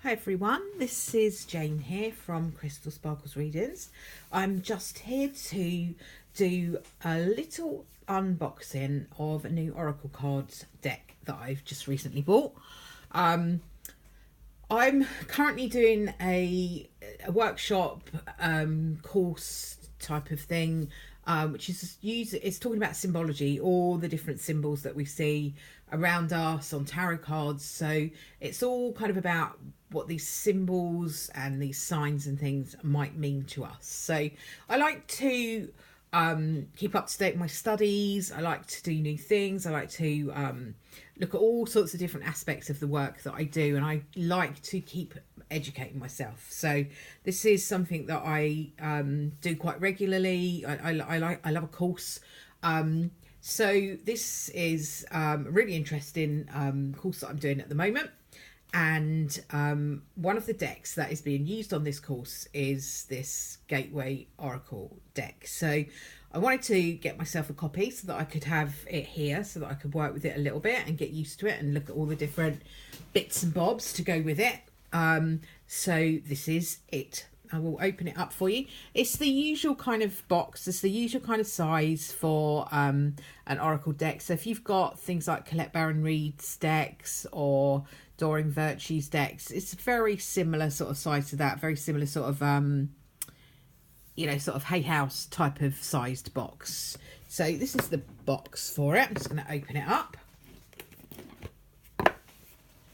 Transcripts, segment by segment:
Hi everyone, this is Jane here from Crystal Sparkles Readings. I'm just here to do a little unboxing of a new Oracle cards deck that I've just recently bought. I'm currently doing a workshop course type of thing, which is it's talking about symbology, all the different symbols that we see around us on tarot cards. So it's all kind of about what these symbols and these signs and things might mean to us. So I like to keep up to date with my studies. I like to do new things. I like to look at all sorts of different aspects of the work that I do, and I like to keep educating myself. So this is something that I do quite regularly. I love a course. So this is a really interesting course that I'm doing at the moment. And one of the decks that is being used on this course is this Gateway Oracle deck. So I wanted to get myself a copy so that I could have it here, so that I could work with it a little bit and get used to it and look at all the different bits and bobs to go with it. So this is it. I will open it up for you. It's the usual kind of box. It's the usual kind of size for an Oracle deck. So if you've got things like Colette Baron Reed's decks or Doreen Virtue's decks, it's a very similar sort of size to that. Very similar sort of, sort of Hay House type of sized box. So this is the box for it. I'm just going to open it up.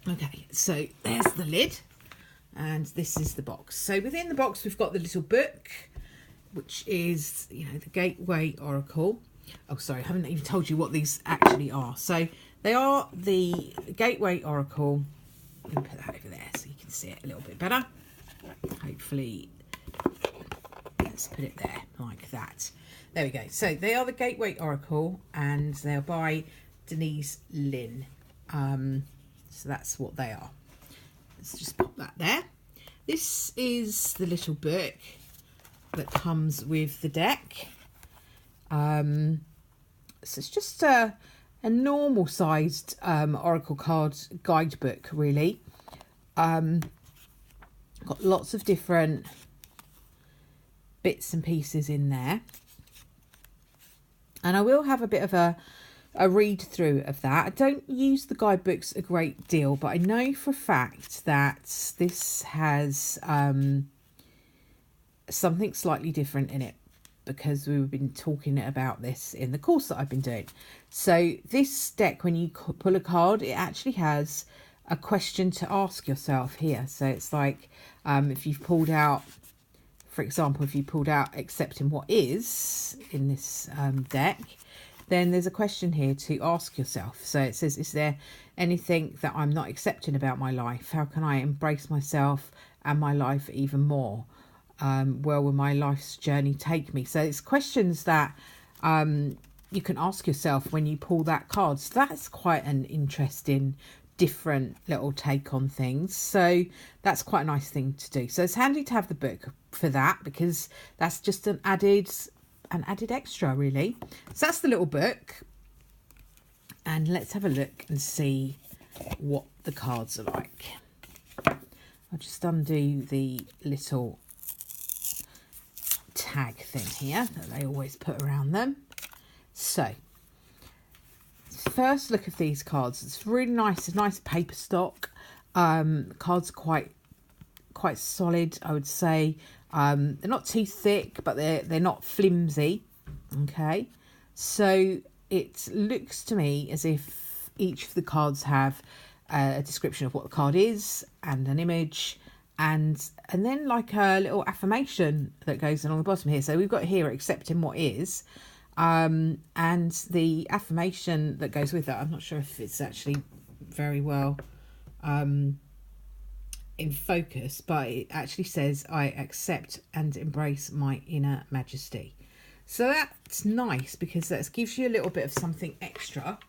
Okay, so there's the lid. And this is the box. So within the box, we've got the little book, which is, the Gateway Oracle. Oh, sorry, I haven't even told you what these actually are. So they are the Gateway Oracle. Let me put that over there so you can see it a little bit better. Hopefully, let's put it there like that. There we go. So they are the Gateway Oracle, and they're by Denise Linn. So that's what they are. Let's just pop that there. This is the little book that comes with the deck. So it's just a normal sized Oracle card guidebook, really. Got lots of different bits and pieces in there. And I will have a bit of a read through of that. I don't use the guidebooks a great deal, but I know for a fact that this has something slightly different in it, because we've been talking about this in the course that I've been doing. So this deck, when you pull a card, it actually has a question to ask yourself here. So it's like if you've pulled out, for example, if you pulled out accepting what is in this deck, then there's a question here to ask yourself. So it says, is there anything that I'm not accepting about my life? How can I embrace myself and my life even more? Where will my life's journey take me? So it's questions that you can ask yourself when you pull that card. So that's quite an interesting, different little take on things. So that's quite a nice thing to do. So it's handy to have the book for that, because that's just an added extra, really. So that's the little book, and let's have a look and see what the cards are like. I'll just undo the little tag thing here that they always put around them. So first look of these cards, it's really nice. It's nice paper stock. Cards are quite solid, I would say. They're not too thick, but they're not flimsy. Okay, so it looks to me as if each of the cards have a description of what the card is and an image, and then like a little affirmation that goes along the bottom here. So we've got here accepting what is, and the affirmation that goes with that, I'm not sure if it's actually very well in focus, but it actually says, I accept and embrace my inner majesty. So that's nice, because that gives you a little bit of something extra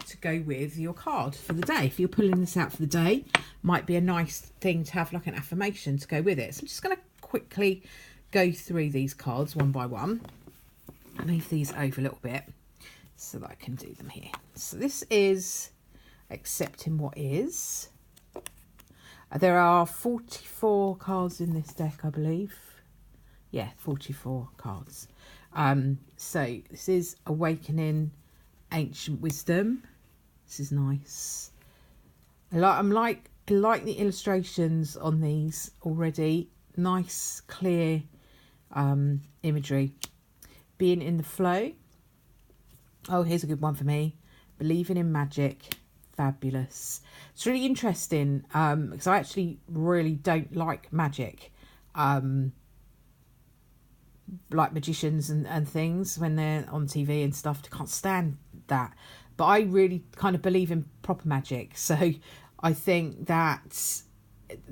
to go with your card for the day. If you're pulling this out for the day, might be a nice thing to have, like an affirmation to go with it. So I'm just going to quickly go through these cards one by one. I'll move these over a little bit so that I can do them here. So this is accepting what is. There are 44 cards in this deck, I believe. Yeah, 44 cards. So this is Awakening Ancient Wisdom. This is nice. I like the illustrations on these already. Nice, clear imagery. Being in the flow. Oh, here's a good one for me. Believing in magic. Fabulous. It's really interesting because I actually really don't like magic. Like magicians and things when they're on TV and stuff. I can't stand that. But I really kind of believe in proper magic. So I think that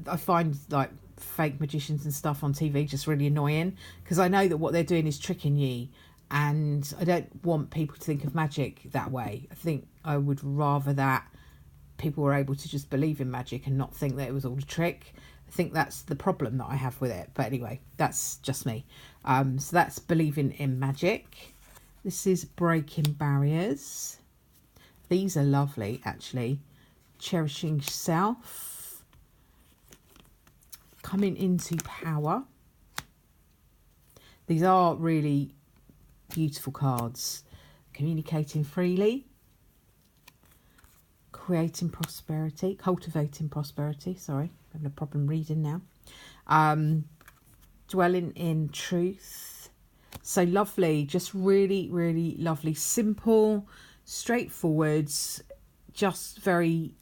I find like fake magicians and stuff on TV just really annoying, because I know that what they're doing is tricking you, and I don't want people to think of magic that way. I think I would rather that people were able to just believe in magic and not think that it was all a trick. I think that's the problem that I have with it. But anyway, that's just me. So that's believing in magic. This is breaking barriers. These are lovely, actually. Cherishing self. Coming into power. These are really beautiful cards. Communicating freely. Creating prosperity. Cultivating prosperity. Sorry, I'm having a problem reading now. Dwelling in truth. So lovely. Just really, really lovely. Simple, straightforward. Just very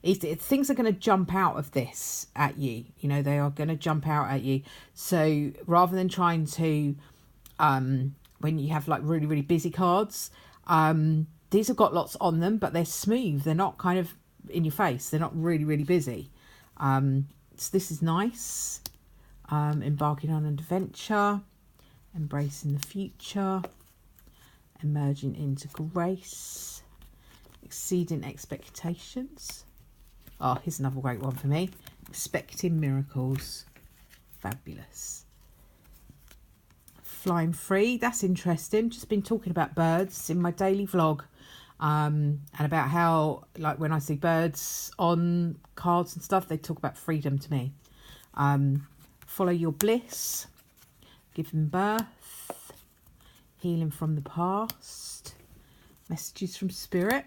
easy. Things are going to jump out of this at you. You know, they are going to jump out at you. So rather than trying to, when you have like really, really busy cards, these have got lots on them, but they're smooth. They're not kind of in your face. They're not really, really busy. So this is nice. Embarking on an adventure. Embracing the future. Emerging into grace. Exceeding expectations. Oh, here's another great one for me. Expecting miracles. Fabulous. Flying free. That's interesting. Just been talking about birds in my daily vlog. And about how, like, when I see birds on cards and stuff, they talk about freedom to me. Follow your bliss. Giving birth. Healing from the past. Messages from spirit.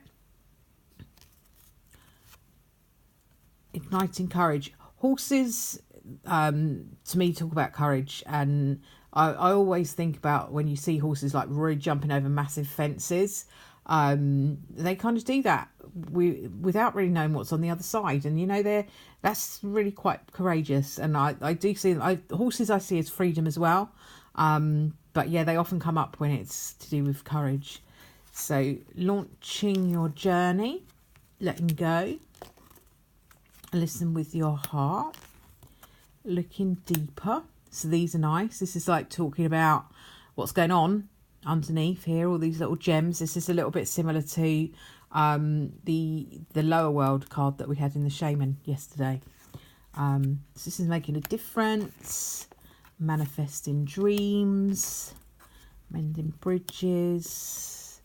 Igniting courage. Horses, to me, talk about courage. And I always think about when you see horses like really jumping over massive fences. They kind of do that without really knowing what's on the other side, and you know, that's really quite courageous. And I do see horses I see as freedom as well, but yeah, they often come up when it's to do with courage. So launching your journey, letting go, listen with your heart, looking deeper. So these are nice. This is like talking about what's going on underneath here, all these little gems. This is a little bit similar to the lower world card that we had in the shaman yesterday. So this is making a difference, manifesting dreams, mending bridges,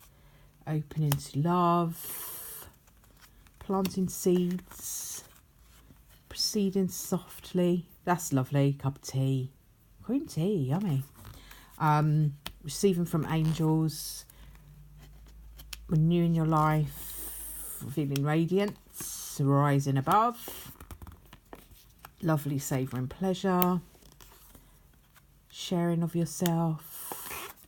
opening to love, planting seeds, proceeding softly. That's lovely. Cup of tea, green tea, yummy. Receiving from angels, renewing your life, feeling radiance, rising above, lovely savouring pleasure, sharing of yourself,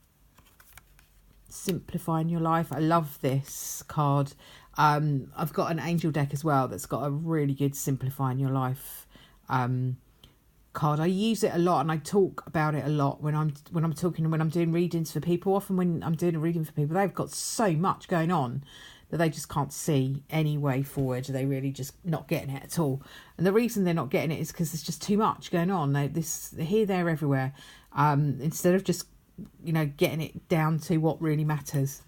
simplifying your life. I love this card. I've got an angel deck as well that's got a really good simplifying your life card. I use it a lot and I talk about it a lot when I'm doing readings for people. Often when I'm doing a reading for people, they've got so much going on that they just can't see any way forward. They really just not getting it at all. And the reason they're not getting it is because there's just too much going on. They're here, there, everywhere. Instead of just, you know, getting it down to what really matters.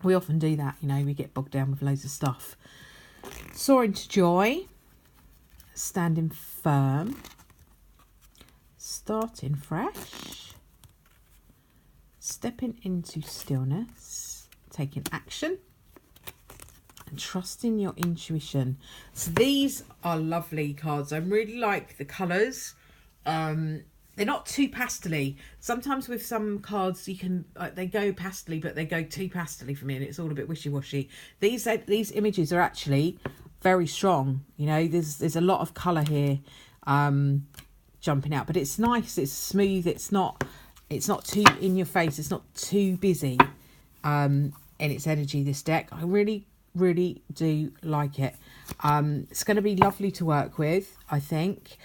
We often do that, you know, we get bogged down with loads of stuff. Soaring to joy, standing firm, starting fresh, stepping into stillness, taking action, and trusting your intuition. So these are lovely cards. I really like the colours. They're not too pastely. Sometimes with some cards you can they go pastely, but they go too pastely for me, and it's all a bit wishy-washy. These images are actually very strong. You know, there's a lot of colour here jumping out, but it's nice. It's smooth. It's not too in your face. It's not too busy in its energy. This deck, I really do like it. It's going to be lovely to work with, I think.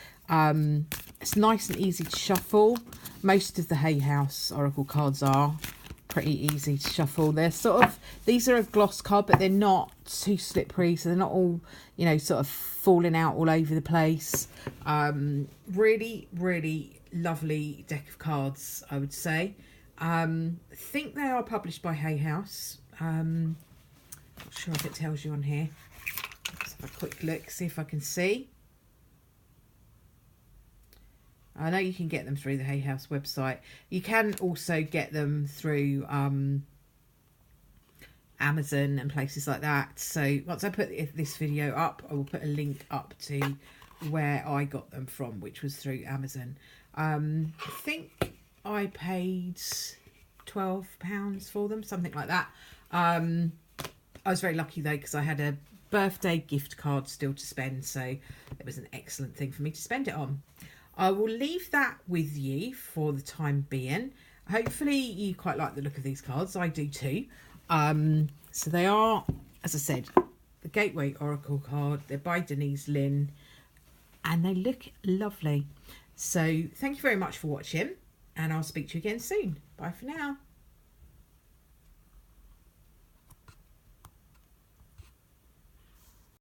It's nice and easy to shuffle. Most of the Hay House Oracle cards are pretty easy to shuffle. They're sort of, these are a gloss card, but they're not too slippery, so they're not all, you know, sort of falling out all over the place. Really lovely deck of cards, I would say. I think they are published by Hay House. Not sure if it tells you on here. Let's have a quick look, see if I can see. I know you can get them through the Hay House website. You can also get them through Amazon and places like that. So once I put this video up, I will put a link up to where I got them from, which was through Amazon. I think I paid £12 for them, something like that. I was very lucky though, because I had a birthday gift card still to spend, so it was an excellent thing for me to spend it on. I will leave that with you for the time being. Hopefully you quite like the look of these cards. I do too. So they are, as I said, the Gateway Oracle card. They're by Denise Linn, and they look lovely. So thank you very much for watching, and I'll speak to you again soon. Bye for now.